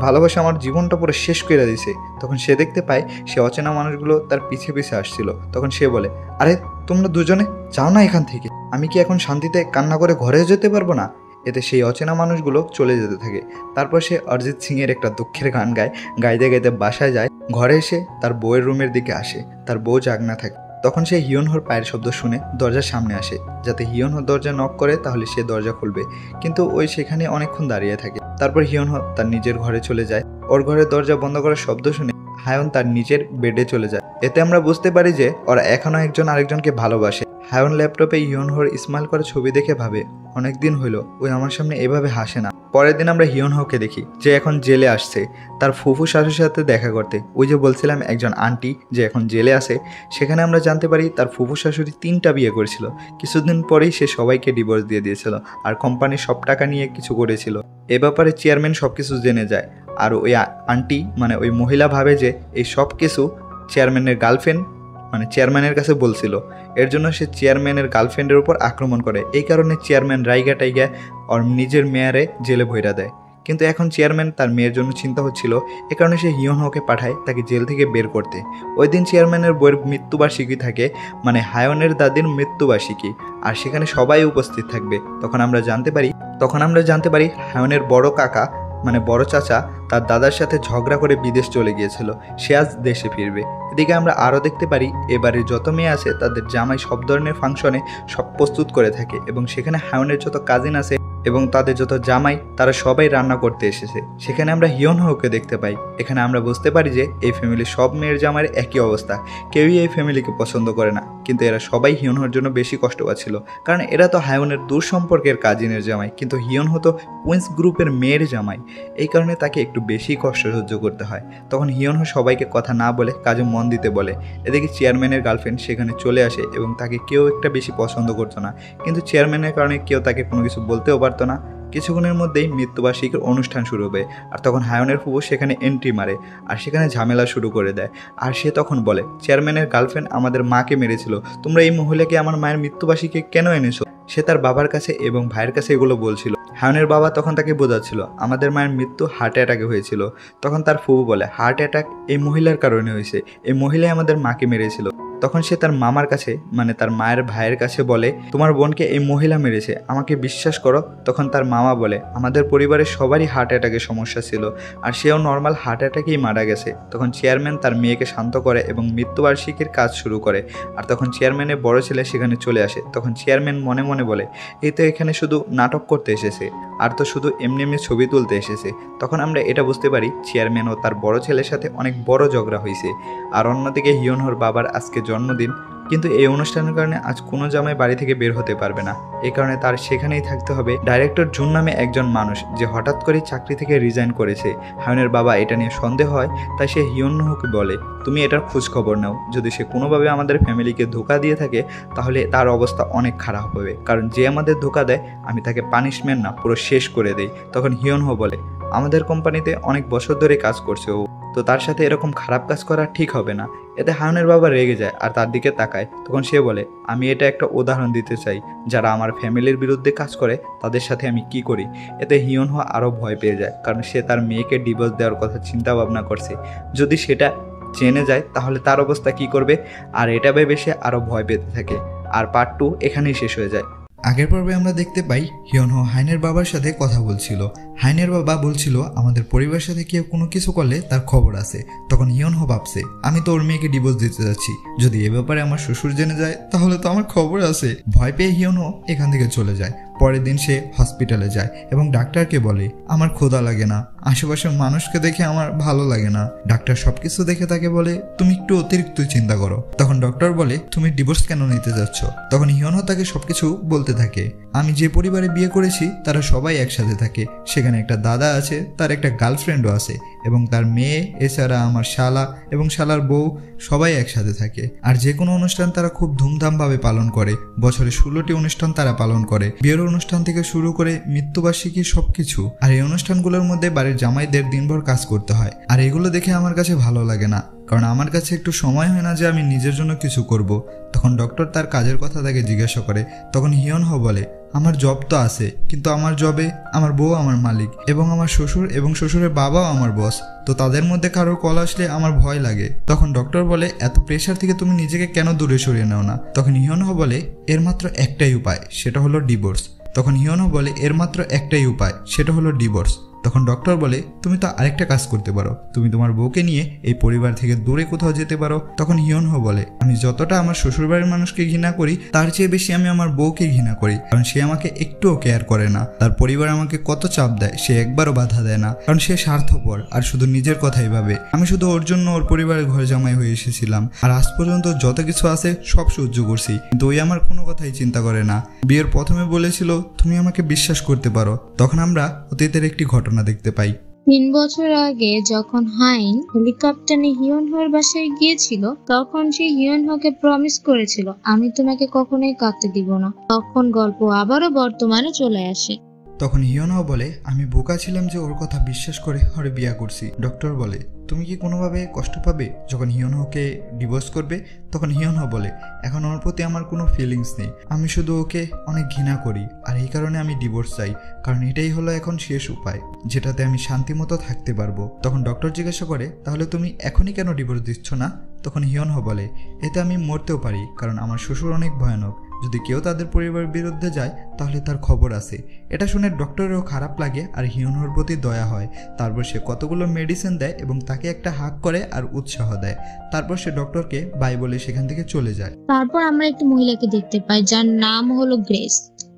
ভালোবাসা আমার জীবনটা পুরো শেষ করে দিয়েছে। তখন সে দেখতে পায় সে অচেনা মানুষগুলো তার পিছে পিছে আসছিল। তখন সে বলে, আরে তোমরা 2জনে যাও না এখান থেকে, আমি কি এখন শান্তিতে কান্না করে ঘরে যেতে পারবো না? এতে সেই অচেনা মানুষগুলো চলে যেতে থাকে। তারপর সে অরিজিৎ সিংয়ের একটা দুঃখের গান গায়, গাইতে গাইতে বাসায় যায়। ঘরে এসে তার বউয়ের রুমের দিকে আসে, তার বউ জাগনা থাকে। তখন সে হিয়নহোর পায়ের শব্দ শুনে দরজার সামনে আসে, যাতে হিয়নহো দরজা নক করে তাহলে সে দরজা খুলবে। কিন্তু ওই সেখানে অনেকক্ষণ দাঁড়িয়ে থাকে। তারপর হিয়নহো তার নিজের ঘরে চলে যায়। ওর ঘরের দরজা বন্ধ করার শব্দ শুনে হায়ন তার নিজের বেডে চলে যায়। এতে আমরা বুঝতে পারি যে ওরা এখনও একজন আরেকজনকে ভালোবাসে। হায়ন ল্যাপটপে হিয়নহোর স্মাইল করা ছবি দেখে ভাবে, অনেকদিন হলো ওই আমার সামনে এভাবে হাসে না। পরের দিন আমরা হিয়নহোকে দেখি যে এখন জেলে আসছে তার ফুফু শাশুর সাথে দেখা করতে। ওই যে বলছিলাম একজন আন্টি যে এখন জেলে আছে, সেখানে আমরা জানতে পারি তার ফুফু শাশুড়ি 3টা বিয়ে করেছিল। কিছুদিন পরেই সে সবাইকে ডিভোর্স দিয়ে দিয়েছিল আর কোম্পানির সব টাকা নিয়ে কিছু করেছিল। এ ব্যাপারে চেয়ারম্যান সব কিছু জেনে যায় আর ওই আন্টি মানে ওই মহিলা ভাবে যে এই সব কিছু চেয়ারম্যানের গার্লফ্রেন্ড মানে চেয়ারম্যানের কাছে বলছিল। এর জন্য সে চেয়ারম্যানের গার্লফ্রেন্ডের উপর আক্রমণ করে। এই কারণে চেয়ারম্যান রাইগা টাইগা ওর নিজের মেয়ারে জেলে ভইরা দেয়। কিন্তু এখন চেয়ারম্যান তার মেয়ের জন্য চিন্তা হচ্ছিল, এ কারণে সে হিয়নহোকে পাঠায় তাকে জেল থেকে বের করতে। ওই দিন চেয়ারম্যানের বইয়ের মৃত্যুবার্ষিকী থাকে, মানে হায়নের দাদির মৃত্যুবার্ষিকী, আর সেখানে সবাই উপস্থিত থাকবে। তখন আমরা জানতে পারি হায়নের বড় কাকা মানে বড় চাচা তার দাদার সাথে ঝগড়া করে বিদেশ চলে গিয়েছিল, সে আজ দেশে ফিরবে। এদিকে আমরা আরও দেখতে পারি এবারে যত মেয়ে আছে তাদের জামাই সব ধরনের ফাংশনে সব প্রস্তুত করে থাকে এবং সেখানে হায়নের যত কাজিন আছে এবং তাদের যত জামাই তারা সবাই রান্না করতে এসেছে। সেখানে আমরা হিয়নহোকে দেখতে পাই। এখানে আমরা বুঝতে পারি যে এই ফ্যামিলির সব মেয়ের জামাইয়ের একই অবস্থা, কেউই এই ফ্যামিলিকে পছন্দ করে না। কিন্তু এরা সবাই হিয়নহোর জন্য বেশি কষ্ট পাচ্ছিল, কারণ এরা তো হায়নের দূর সম্পর্কের কাজিনের জামাই, কিন্তু হিয়নহো তো কুইন্স গ্রুপের মেয়ের জামাই। এই কারণে তাকে একটু বেশি কষ্ট সহ্য করতে হয়। তখন হিয়নহো সবাইকে কথা না বলে কাজে মন দিতে বলে। এদিকে চেয়ারম্যানের গার্লফ্রেন্ড সেখানে চলে আসে এবং তাকে কেউ একটা বেশি পছন্দ করতো না, কিন্তু চেয়ারম্যানের কারণে কেউ তাকে কোনো কিছু বলতেও পারতো না। কিছুক্ষণের মধ্যেই মৃত্যুবার্ষিকীর অনুষ্ঠান শুরু হবে আর তখন হায়নের ফুফু সেখানে এন্ট্রি মারে আর সেখানে ঝামেলা শুরু করে দেয়। আর সে তখন বলে, চেয়ারম্যানের গার্লফ্রেন্ড আমাদের মাকে মেরেছিল, তোমরা এই মহিলাকে আমার মায়ের মৃত্যুবার্ষিকী কেন এনেছো? সে তার বাবার কাছে এবং ভাইয়ের কাছে এগুলো বলছিল। হায়নের বাবা তখন তাকে বোঝাচ্ছিল আমাদের মায়ের মৃত্যু হার্ট অ্যাটাকে হয়েছিল। তখন তার ফুফু বলে হার্ট অ্যাটাক এই মহিলার কারণে হয়েছে, এই মহিলাই আমাদের মাকে মেরেছিল। তখন সে তার মামার কাছে মানে তার মায়ের ভাইয়ের কাছে বলে তোমার বোনকে এই মহিলা মেরেছে, আমাকে বিশ্বাস করো। তখন তার মামা বলে আমাদের পরিবারের সবারই হার্ট অ্যাটাকের সমস্যা ছিল, আর সেও নর্মাল হার্ট অ্যাটাকেই মারা গেছে। তখন চেয়ারম্যান তার মেয়েকে শান্ত করে এবং মৃত্যুবার্ষিকীর কাজ শুরু করে। আর তখন চেয়ারম্যানের বড় ছেলে সেখানে চলে আসে। তখন চেয়ারম্যান মনে মনে বলে এই তো এখানে শুধু নাটক করতে এসেছে, আর তো শুধু এমনি এমনি ছবি তুলতে এসেছে। তখন আমরা এটা বুঝতে পারি চেয়ারম্যান ও তার বড় ছেলের সাথে অনেক বড় ঝগড়া হয়েছে। আর অন্যদিকে হিয়নহোর বাবার আজকে জন্মদিন, কিন্তু এই অনুষ্ঠানের কারণে আজ কোনো জামাই বাড়ি থেকে বের হতে পারবে না। এই কারণে তার সেখানেই থাকতে হবে। ডাইরেক্টর জুন নামে একজন মানুষ যে হঠাৎ করে চাকরি থেকে রিজাইন করেছে। হায়নের বাবা এটা নিয়ে সন্দেহ হয়, তাই সে হিয়নহোকে বলে তুমি এটার খোঁজ খবর নাও, যদি সে কোনোভাবে আমাদের ফ্যামিলিকে ধোঁকা দিয়ে থাকে তাহলে তার অবস্থা অনেক খারাপ হবে, কারণ যে আমাদের ধোঁকা দেয় আমি তাকে পানিশমেন্ট না পুরো শেষ করে দেই। তখন হিয়নহো বলে আমাদের কোম্পানিতে অনেক বছর ধরে কাজ করছে ও, তো তার সাথে এরকম খারাপ কাজ করা ঠিক হবে না। এতে হায়নের বাবা রেগে যায় আর তার দিকে তাকায়। তখন সে বলে আমি এটা একটা উদাহরণ দিতে চাই, যারা আমার ফ্যামিলির বিরুদ্ধে কাজ করে তাদের সাথে আমি কি করি। এতে হিয়নহো আরও ভয় পেয়ে যায়, কারণ সে তার মেয়েকে ডিভোর্স দেওয়ার কথা চিন্তা ভাবনা করছে। যদি সেটা জেনে যায় তাহলে তার অবস্থা কি করবে, আর এটা ভেবে সে আরও ভয় পেতে থাকে। আর পার্ট 2 এখানেই শেষ হয়ে যায়। আগের পর্বে আমরা দেখতে পাই হিয়নহো হাইনের বাবার সাথে কথা বলছিল। হাইনের বাবা বলছিল আমাদের পরিবারের সাথে কেউ কোনো কিছু করলে তার খবর আছে। তখন হিয়নহো ভাবছে আমি তো ওর মেয়েকে ডিভোর্স দিতে যাচ্ছি, যদি এ ব্যাপারে আমার শ্বশুর জেনে যায় তাহলে তো আমার খবর আছে। ভয় পেয়ে হিয়নহো এখান থেকে চলে যায়। পরের দিন সে হসপিটালে যায় এবং ডাক্তারকে বলে আমার ক্ষুধা লাগে না, আশেপাশের মানুষকে দেখে আমার ভালো লাগে না। ডাক্তার সবকিছু দেখে তাকে বলে তুমি একটু অতিরিক্ত চিন্তা করো। তখন ডক্টর বলে তুমি ডিভোর্স কেন নিতে যাচ্ছ। তখন হিয়নহো তাকে সবকিছু বলতে থাকে আমি যে পরিবারে বিয়ে করেছি তারা সবাই একসাথে থাকে, সেখানে একটা দাদা আছে, তার একটা গার্লফ্রেন্ডও আছে এবং তার মেয়ে, এছাড়া আমার শালা এবং শালার বউ সবাই একসাথে থাকে। আর যে কোনো অনুষ্ঠান তারা খুব ধুমধামভাবে পালন করে। বছরে 16টি অনুষ্ঠান তারা পালন করে, বিয়ের অনুষ্ঠান থেকে শুরু করে মৃত্যুবার্ষিকী সবকিছু। আর এই অনুষ্ঠানগুলোর মধ্যে বাড়ির জামাইদের দিনভর কাজ করতে হয়। আর এগুলো দেখে আমার কাছে ভালো লাগে না, কারণ আমার কাছে একটু সময় হয় না যে আমি নিজের জন্য কিছু করব। তখন ডক্টর তার কাজের কথা তাকে জিজ্ঞাসা করে। তখন হিয়নহো বলে আমার জব তো আছে, কিন্তু আমার জবে আমার বউ আমার মালিক এবং আমার শ্বশুর এবং শ্বশুরের বাবাও আমার বস, তো তাদের মধ্যে কারোর কল আসলে আমার ভয় লাগে। তখন ডক্টর বলে এত প্রেশার থেকে তুমি নিজেকে কেন দূরে সরিয়ে নাও না। তখন হিয়নহো বলে এর মাত্র একটাই উপায়, সেটা হলো ডিভোর্স। তখন হিয়নহো বলে এর মাত্র একটাই উপায়, সেটা হলো ডিভোর্স। তখন ডক্টর বলে তুমি তো আরেকটা কাজ করতে পারো, তুমি তোমার বউকে নিয়ে এই পরিবার থেকে দূরে কোথাও যেতে পারো। তখন হিয়নহো বলে আমি যতটা আমার শ্বশুরবাড়ির মানুষকে ঘৃণা করি তার চেয়ে বেশি আমি আমার বউকে ঘৃণা করি, কারণ সে আমাকে একটুও কেয়ার করে না। তার পরিবার আমাকে কত চাপ দেয়, সে একবারও বাধা দেয় না, কারণ সে স্বার্থপর আর শুধু নিজের কথাই ভাবে। আমি শুধু ওর জন্য ওর পরিবারের ঘর জামাই হয়ে এসেছিলাম, আর আজ পর্যন্ত যত কিছু আছে সব সহ্য করছি, কিন্তু ওই আমার কোনো কথাই চিন্তা করে না। বিয়ের প্রথমে বলেছিল তুমি আমাকে বিশ্বাস করতে পারো। তখন আমরা অতীতের একটি ঘটনা দেখতে পাই। 3 বছর আগে যখন হাইন হেলিকপ্টারে হিয়নহোর বাসায় গিয়েছিল, তখন সে হিয়নহোকে প্রমিস করেছিল আমি তোমাকে কখনোই কাঁদতে দিব না। তখন গল্প আবারও বর্তমানে চলে আসে। তখন হিয়নহো বলে আমি বোকা ছিলাম যে ওর কথা বিশ্বাস করে ওরে বিয়ে করছি। ডক্টর বলে তুমি কি কোনোভাবে কষ্ট পাবে যখন হিয়নহোকে ডিভোর্স করবে। তখন হিয়নহো বলে এখন ওর প্রতি আমার কোনো ফিলিংস নেই, আমি শুধু ওকে অনেক ঘৃণা করি, আর এই কারণে আমি ডিভোর্স চাই, কারণ এটাই হলো এখন শেষ উপায় যেটাতে আমি শান্তিমতো থাকতে পারবো। তখন ডক্টর জিজ্ঞাসা করে তাহলে তুমি এখনই কেন ডিভোর্স দিচ্ছ না। তখন হিয়নহো বলে এতে আমি মরতেও পারি, কারণ আমার শ্বশুর অনেক ভয়ানক, যদি কেউ তাদের পরিবারের বিরুদ্ধে যায় তাহলে তার খবর আছে। এটা শুনে ডক্টরেরও খারাপ লাগে আর হিয়নহোর প্রতি দয়া হয়। তারপর সে কতগুলো মেডিসিন দেয় এবং তাকে একটা হাগ করে আর উৎসাহ দেয়। তারপর সে ডক্টরকে বাই বলে সেখান থেকে চলে যায়। তারপর আমরা একটি মহিলাকে দেখতে পাই যার নাম হলো গ্রেস।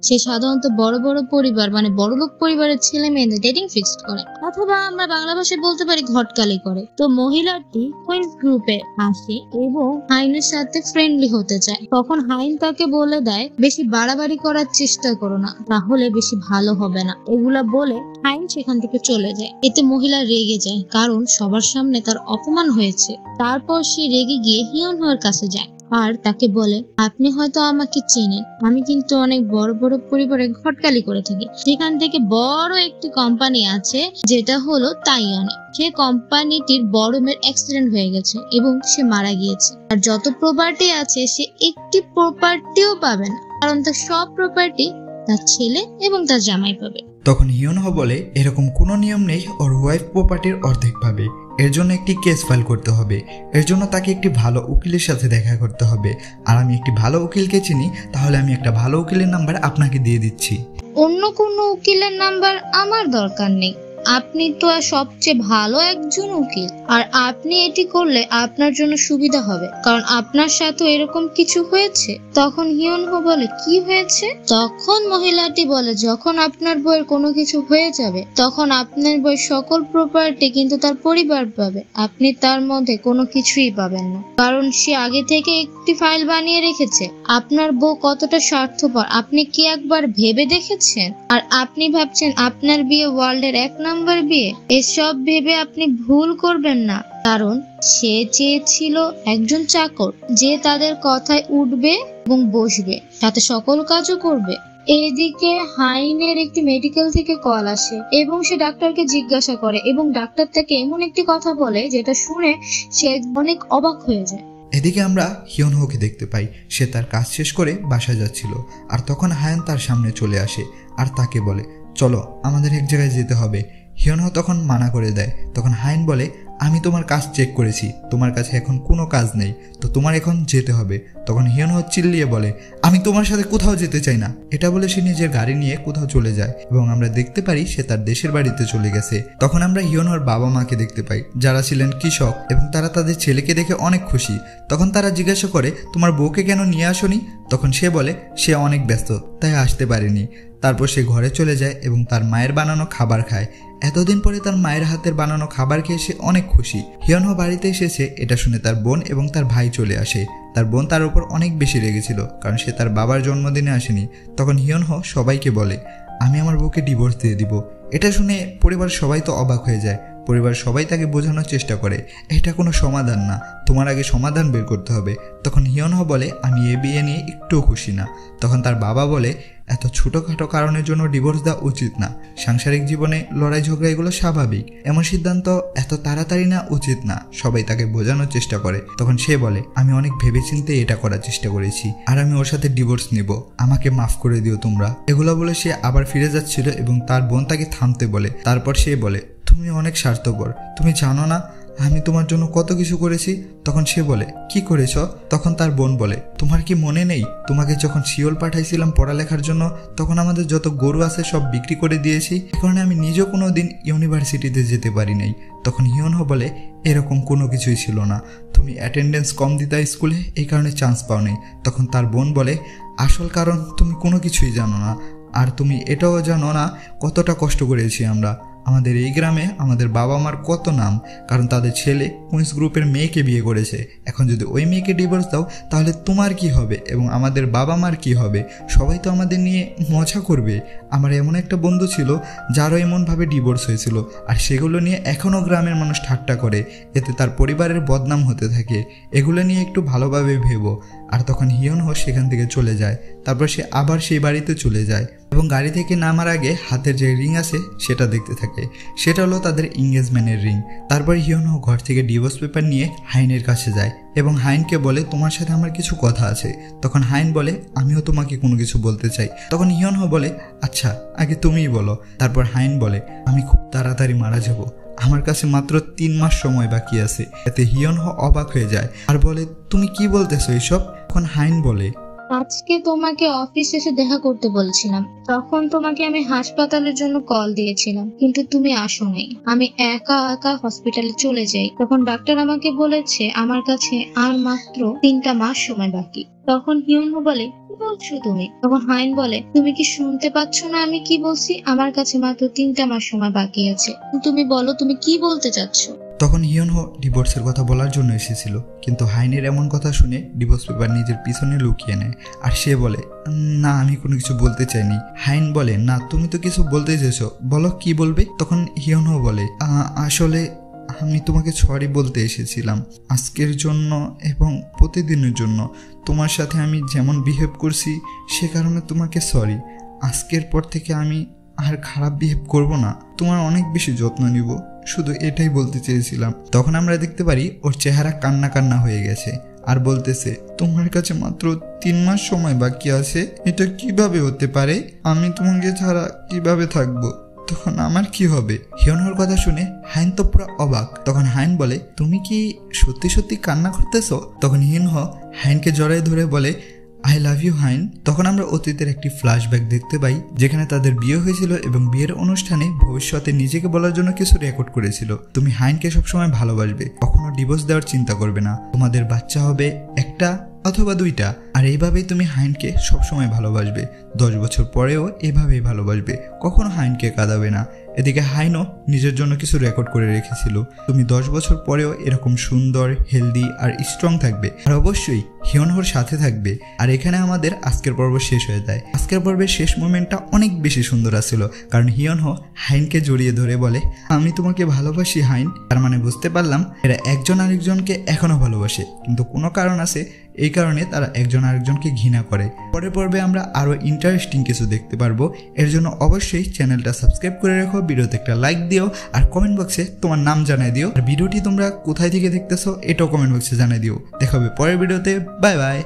সে সাধারণত বড় বড় পরিবার মানে বড়লোক পরিবারের ছেলে মেয়েদের ডেটিং ফিক্সড করে, অথবা আমরা বাংলা ভাষায় বলতে পারি ঘটকালি করে। তো মহিলাটি কুইন্স গ্রুপে আসে এবং হাইনের সাথে ফ্রেন্ডলি হতে চায়। তখন হাইন তাকে বলে দেয় বেশি বাড়াবাড়ি করার চেষ্টা করো না, তাহলে বেশি ভালো হবে না। এগুলা বলে হাইন সেখান থেকে চলে যায়। এতে মহিলা রেগে যায়, কারণ সবার সামনে তার অপমান হয়েছে। তারপর সে রেগে গিয়ে হিয়নহোর কাছে যায় আর তাকে বলে আপনি হয়তো আমাকে চেনেন, আমি কিন্তু অনেক বড় বড় পরিবারে ঘটকালি করে থাকি। সেখান থেকে বড় একটি কোম্পানি আছে যেটা হলো তাইওয়ানে। সে কোম্পানিটির বড় মেয়ের অ্যাক্সিডেন্ট হয়ে গেছে এবং সে মারা গিয়েছে। আর যত প্রপার্টি আছে সে একটি প্রপার্টিও পাবে না, কারণ তার সব প্রপার্টি তার ছেলে এবং তার জামাই পাবে। তখন হিয়নহো বলে এরকম কোনো নিয়ম নেই, ওর ওয়াইফ প্রপার্টির অর্ধেক পাবে। এর জন্য একটি কেস ফাইল করতে হবে, এর জন্য তাকে একটি ভালো উকিলের সাথে দেখা করতে হবে। আর আমি একটি ভালো উকিলকে চিনি, তাহলে আমি একটা ভালো উকিলের নাম্বার আপনাকে দিয়ে দিচ্ছি। অন্য কোনো উকিলের নাম্বার আমার দরকার নেই, আপনি তো সবচেয়ে ভালো একজন উকিল, আর আপনি এটি করলে আপনার জন্য সুবিধা হবে, কারণ আপনার সাথে এরকম কিছু হয়েছে। তখন হিয়নহো বলে কি হয়েছে? তখন মহিলাটি বলে যখন আপনার বইয়ের কোনো কিছু হয়ে যাবে তখন আপনার বইয়ের সকল প্রপার্টি কিন্তু তার পরিবার পাবে, আপনি তার মধ্যে কোনো কিছুই পাবেন না, কারণ সে আগে থেকে একটি ফাইল বানিয়ে রেখেছে। আপনার বউ কতটা স্বার্থপর আপনি কি একবার ভেবে দেখেছেন? আর আপনি ভাবছেন আপনার বিয়ে ওয়ার্ল্ডের 1 নাম্বার বিয়ে, এসব ভেবে আপনি ভুল করবেন না, কারণ সে চেয়েছিল একজন চাকর যে তাদের কথায় উঠবে এবং বসবে, সাথে সকল কাজও করবে। এদিকে হাইনের একটি মেডিকেল থেকে কল আসে এবং সে ডাক্তারকে জিজ্ঞাসা করে এবং ডাক্তার তাকে এমন একটি কথা বলে যেটা শুনে সে অনেক অবাক হয়ে যায়। এদিকে আমরা হিয়নহোকে দেখতে পাই, সে তার কাজ শেষ করে বাসায় যাচ্ছিল, আর তখন হায়ান তার সামনে চলে আসে আর তাকে বলে চলো আমাদের এক জায়গায় যেতে হবে। হিয়নহো তখন মানা করে দেয়। তখন হাইন বলে আমি তোমার কাজ চেক করেছি, তোমার কাছে এখন কোনো কাজ নেই, তো তোমার এখন যেতে হবে। তখন হিয়নহো চিল্লিয়ে বলে আমি তোমার সাথে কোথাও যেতে চাই না। এটা বলে সে নিজের গাড়ি নিয়ে কোথাও চলে যায় এবং আমরা দেখতে পারি সে তার দেশের বাড়িতে চলে গেছে। তখন আমরা হিয়নহোর বাবা মাকে দেখতে পাই, যারা ছিলেন কৃষক এবং তারা তাদের ছেলেকে দেখে অনেক খুশি। তখন তারা জিজ্ঞাসা করে তোমার বউকে কেন নিয়ে আসোনি? তখন সে বলে সে অনেক ব্যস্ত তাই আসতে পারেনি। তারপর সে ঘরে চলে যায় এবং তার মায়ের বানানো খাবার খায়। এতদিন পরে তার মায়ের হাতের বানানো খাবার খেয়ে সে অনেক খুশি। হিয়নহো বাড়িতে এসেছে এটা শুনে তার বোন এবং তার ভাই চলে আসে। তার বোন তার উপর অনেক বেশি রেগেছিল কারণ সে তার বাবার জন্মদিনে আসেনি। তখন হিয়নহো সবাইকে বলে আমি আমার বউকে ডিভোর্স দিয়ে দিব। এটা শুনে পরিবার সবাই তো অবাক হয়ে যায়। পরিবার সবাই তাকে বোঝানোর চেষ্টা করে এটা কোনো সমাধান না, তোমার আগে সমাধান বের করতে হবে। তখন হিয়নহো বলে আমি এ বিয়ে নিয়ে একটুও খুশি না। তখন তার বাবা বলে এত ছোটোখাটো কারণের জন্য ডিভোর্স দেওয়া উচিত না, সাংসারিক জীবনে লড়াই ঝগড়া এগুলো স্বাভাবিক, এমন সিদ্ধান্ত এত তাড়াতাড়ি না উচিত না। সবাই তাকে বোঝানোর চেষ্টা করে। তখন সে বলে আমি অনেক ভেবেচিন্তে এটা করার চেষ্টা করেছি আর আমি ওর সাথে ডিভোর্স নিব, আমাকে মাফ করে দিও তোমরা। এগুলো বলে সে আবার ফিরে যাচ্ছিল এবং তার বোন তাকে থামতে বলে। তারপর সে বলে তুমি অনেক স্বার্থপর, তুমি জানো না আমি তোমার জন্য কত কিছু করেছি। তখন সে বলে কি করেছ? তখন তার বোন বলে তোমার কি মনে নেই তোমাকে যখন সিওল পাঠাইছিলাম পড়ালেখার জন্য তখন আমাদের যত গরু আছে সব বিক্রি করে দিয়েছি, এ কারণে আমি নিজেও কোনো দিন ইউনিভার্সিটিতে যেতে পারি নাই। তখন হিয়নহো বলে এরকম কোনো কিছুই ছিল না, তুমি অ্যাটেন্ডেন্স কম দিতা স্কুলে এই কারণে চান্স পাও নাই। তখন তার বোন বলে আসল কারণ তুমি কোনো কিছুই জানো না, আর তুমি এটাও জানো না কতটা কষ্ট করেছি আমরা। আমাদের এই গ্রামে আমাদের বাবা মার কত নাম, কারণ তাদের ছেলে কুইন্স গ্রুপের মেয়েকে বিয়ে করেছে। এখন যদি ওই মেয়েকে ডিভোর্স দাও তাহলে তোমার কি হবে এবং আমাদের বাবা মার কি হবে? সবাই তো আমাদের নিয়ে মজা করবে। আমার এমন একটা বন্ধু ছিল যারও এমনভাবে ডিভোর্স হয়েছিল, আর সেগুলো নিয়ে এখনও গ্রামের মানুষ ঠাট্টা করে, এতে তার পরিবারের বদনাম হতে থাকে। এগুলো নিয়ে একটু ভালোভাবে ভেবো। আর তখন হিয়নহো সেখান থেকে চলে যায়। তারপর সে আবার সেই বাড়িতে চলে যায় এবং গাড়ি থেকে নামার আগে হাতের যে রিং আছে সেটা দেখতে থাকে। সেটা হলো তাদের এঙ্গেজমেন্টের রিং। তারপর হিয়নহো ঘর থেকে ডিভোর্স পেপার নিয়ে হাইনের কাছে যায় এবং হাইনকে বলে তোমার সাথে আমার কিছু কথা আছে। তখন হাইন বলে আমিও তোমাকে কোনো কিছু বলতে চাই। তখন হিয়নহো বলে আচ্ছা আগে তুমিই বলো। তারপর হাইন বলে আমি খুব তাড়াতাড়ি মারা যাব, আমার কাছে মাত্র 3 মাস সময় বাকি আছে। এতে হিয়নহো অবাক হয়ে যায় আর বলে তুমি কি বলতেছো এসব? তখন হাইন বলে আজকে তোমাকে অফিস এসে দেখা করতে বলছিলাম, তখন তোমাকে আমি হাসপাতালের জন্য কল দিয়েছিলাম কিন্তু তুমি আসো নাই। আমি একা একা হসপিটালে চলে যাই। তখন ডাক্তার আমাকে বলেছে আমার কাছে আর মাত্র 3টা মাস সময় বাকি। তখন হিয়নহো বলে কি বলছো তুমি? তখন হাইন বলে তুমি কি শুনতে পাচ্ছ না আমি কি বলছি? আমার কাছে মাত্র 3টা মাস সময় বাকি আছে, তুমি বলো তুমি কি বলতে চাচ্ছ? তখন হিয়নহো ডিভোর্সের কথা বলার জন্য এসেছিল, কিন্তু হাইনের এমন কথা শুনে ডিভোর্স পেপার নিজের পিছনে লুকিয়ে নেয় আর সে বলে না আমি কোনো কিছু বলতে চাইনি। হাইন বলে না তুমি তো কিছু বলতে চেয়েছো, বলো কি বলবে? তখন হিয়নহো বলে আসলে আমি তোমাকে সরি বলতে এসেছিলাম আজকের জন্য এবং প্রতিদিনের জন্য। তোমার সাথে আমি যেমন বিহেভ করছি সে কারণে তোমাকে সরি। আজকের পর থেকে আমি আর খারাপ বিহেভ করব না, তোমার অনেক বেশি যত্ন নিব, শুধু এটাই বলতে চেয়েছিলাম। তখন আমরা দেখতে পারি ওর চেহারা কান্না কান্না হয়ে গেছে আর বলতেছে, তোমার কাছে মাত্র 3 মাস সময় বাকি আছে। এটা কিভাবে হতে পারে? আমি তোমাকে ছাড়া কিভাবে থাকবো? তখন আমার কি হবে? হিয়নহোর কথা শুনে হাইন তো পুরো অবাক। তখন হাইন বলে, তুমি কি সত্যি সত্যি কান্না করতেছো? তখন হিয়নহো হাইনকে জড়ায় ধরে বলে, আই লাভ ইউ হাইন। তখন আমরা অতীতের একটি ফ্ল্যাশব্যাক দেখতে পাই, যেখানে তাদের বিয়ে হয়েছিল এবং বিয়ের অনুষ্ঠানে ভবিষ্যতে নিজেকে বলার জন্য কিছু রেকর্ড করেছিল। তুমি হাইনকে সবসময় ভালোবাসবে, কখনো ডিভোর্স দেওয়ার চিন্তা করবে না, তোমাদের বাচ্চা হবে একটা অথবা 2টা, আর এইভাবেই তুমি হাইনকে সবসময় ভালোবাসবে। 10 বছর পরেও এভাবেই ভালোবাসবে, কখনো হাইনকে কাঁদাবে না। এদিকে হাইনও নিজের জন্য কিছু রেকর্ড করে রেখেছিল, তুমি 10 বছর পরেও এরকম সুন্দর, হেলদি আর স্ট্রং থাকবে, আর অবশ্যই হিয়নহোর সাথে থাকবে। আর এখানে আমাদের আজকের পর্ব শেষ হয়ে যায়। আজকের পর্বের শেষ মোমেন্টটা অনেক বেশি সুন্দর আছিল, কারণ হিয়নহো হাইনকে জড়িয়ে ধরে বলে, আমি তোমাকে ভালোবাসি হাইন। তার মানে বুঝতে পারলাম এরা একজন আরেকজনকে এখনো ভালোবাসে, কিন্তু কোনো কারণ আছে, এই কারণে তারা একজন আরেকজনকে ঘৃণা করে। পরের পর্বে আমরা আরো ইন্টারেস্টিং কিছু দেখতে পারবো। এর জন্য অবশ্যই চ্যানেলটা সাবস্ক্রাইব করে রাখো, ভিডিওতে একটা লাইক দিও, আর কমেন্ট বক্সে তোমার নাম জানাই দিও। আর ভিডিওটি তোমরা কোথায় থেকে দেখতেছো এটাও কমেন্ট বক্সে জানাই দিও। দেখা হবে পরের ভিডিওতে। Bye bye.